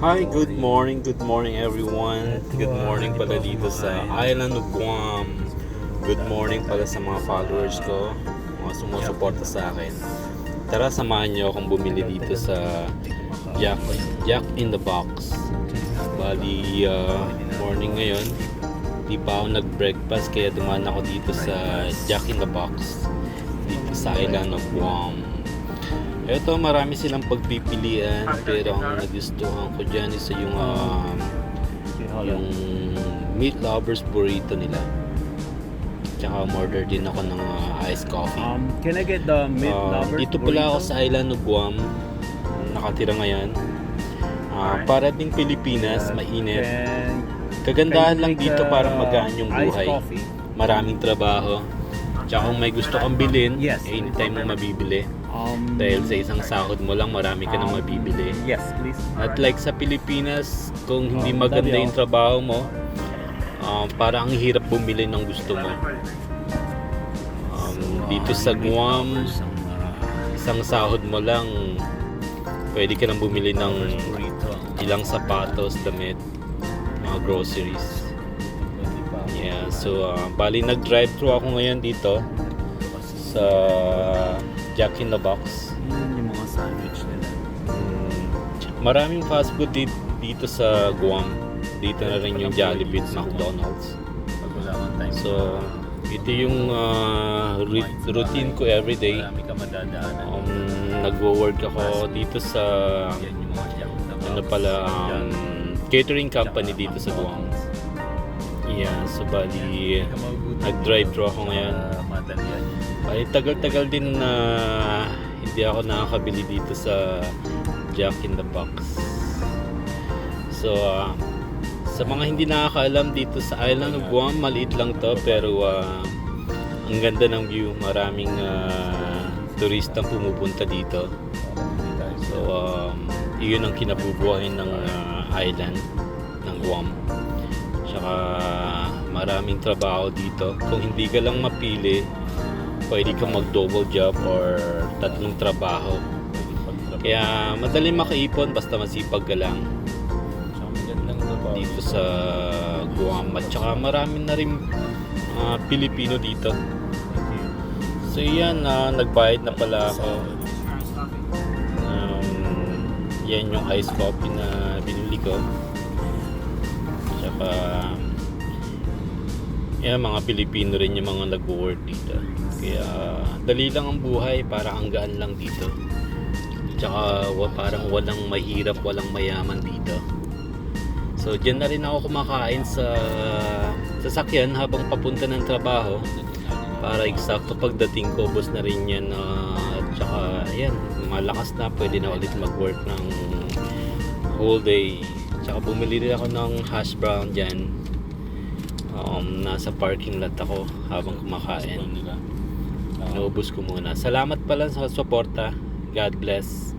Hi, good morning everyone. Good morning pala dito sa Island of Guam. Good morning pala sa mga followers ko, mga sumusuporta sa akin. Tara, samahan niyo akong bumili dito sa Jack in the Box. Bali, morning ngayon. Di pa ako nag-breakfast kaya dumaan ako dito sa Jack in the Box dito sa Island of Guam. Ito, marami silang pagpipilian, pero ang nagustuhan ko dyan is yung meat lovers burrito nila. Tsaka order din ako ng iced coffee. Can I get the meat lovers Dito pala ako sa Island of Guam, nakatira ngayon. Para ding Pilipinas, mainit. Kagandahan lang dito, parang magaan yung buhay. Maraming trabaho. Tsaka kung may gusto kang bilhin, anytime mo mabibili. Dahil sa isang sahod mo lang, marami ka nang mabibili. Yes, please. At like sa Pilipinas, kung hindi maganda yung trabaho mo, parang ang hirap bumili ng gusto mo. Dito sa Guam, isang sahod mo lang, pwede ka nang bumili ng ilang sapatos, damit, mga groceries. Yeah, so bali nag-drive-thru ako ngayon dito sa Jack in the Box. Yung mga sandwich nila. Maraming fast food dito sa Guam. Dito na rin yung Jollibee at McDonald's. So, ito yung routine ko everyday. Nagwo-work ako dito sa catering company dito sa Guam. Yeah, so bali nag-drive-thru ako ngayon. Ay, tagal-tagal din na hindi ako nakakabili dito sa Jack in the Box. So, sa mga hindi nakakaalam, dito sa Island of Guam, maliit lang to, pero ang ganda ng view. Maraming turistang pumupunta dito. So, iyon ang kinabubuhay ng island ng Guam. Tsaka maraming trabaho dito. Kung hindi ka lang mapili, pwede kang mag-double job or tatlong trabaho. Kaya madali makaipon basta masipag ka lang dito sa Guam. At saka marami na rin Pilipino dito. So yan, nagbayad na pala ako. Yan yung iced coffee na binili ko. Tsaka yan, mga Pilipino rin yung mga nag-work dito. Kaya dali lang ang buhay, parang ang gaan lang dito. Tsaka parang walang mahirap, walang mayaman dito. So dyan na rin ako kumakain sa sasakyan habang papunta ng trabaho. Para eksakto pagdating ko, bus na rin yan. At saka yan, malakas na, pwede na ulit mag-work ng whole day. Tsaka bumili rin ako ng hash brown dyan. Nasa parking lot ako habang kumakain. Naubos ko muna. Salamat pala sa suporta. God bless.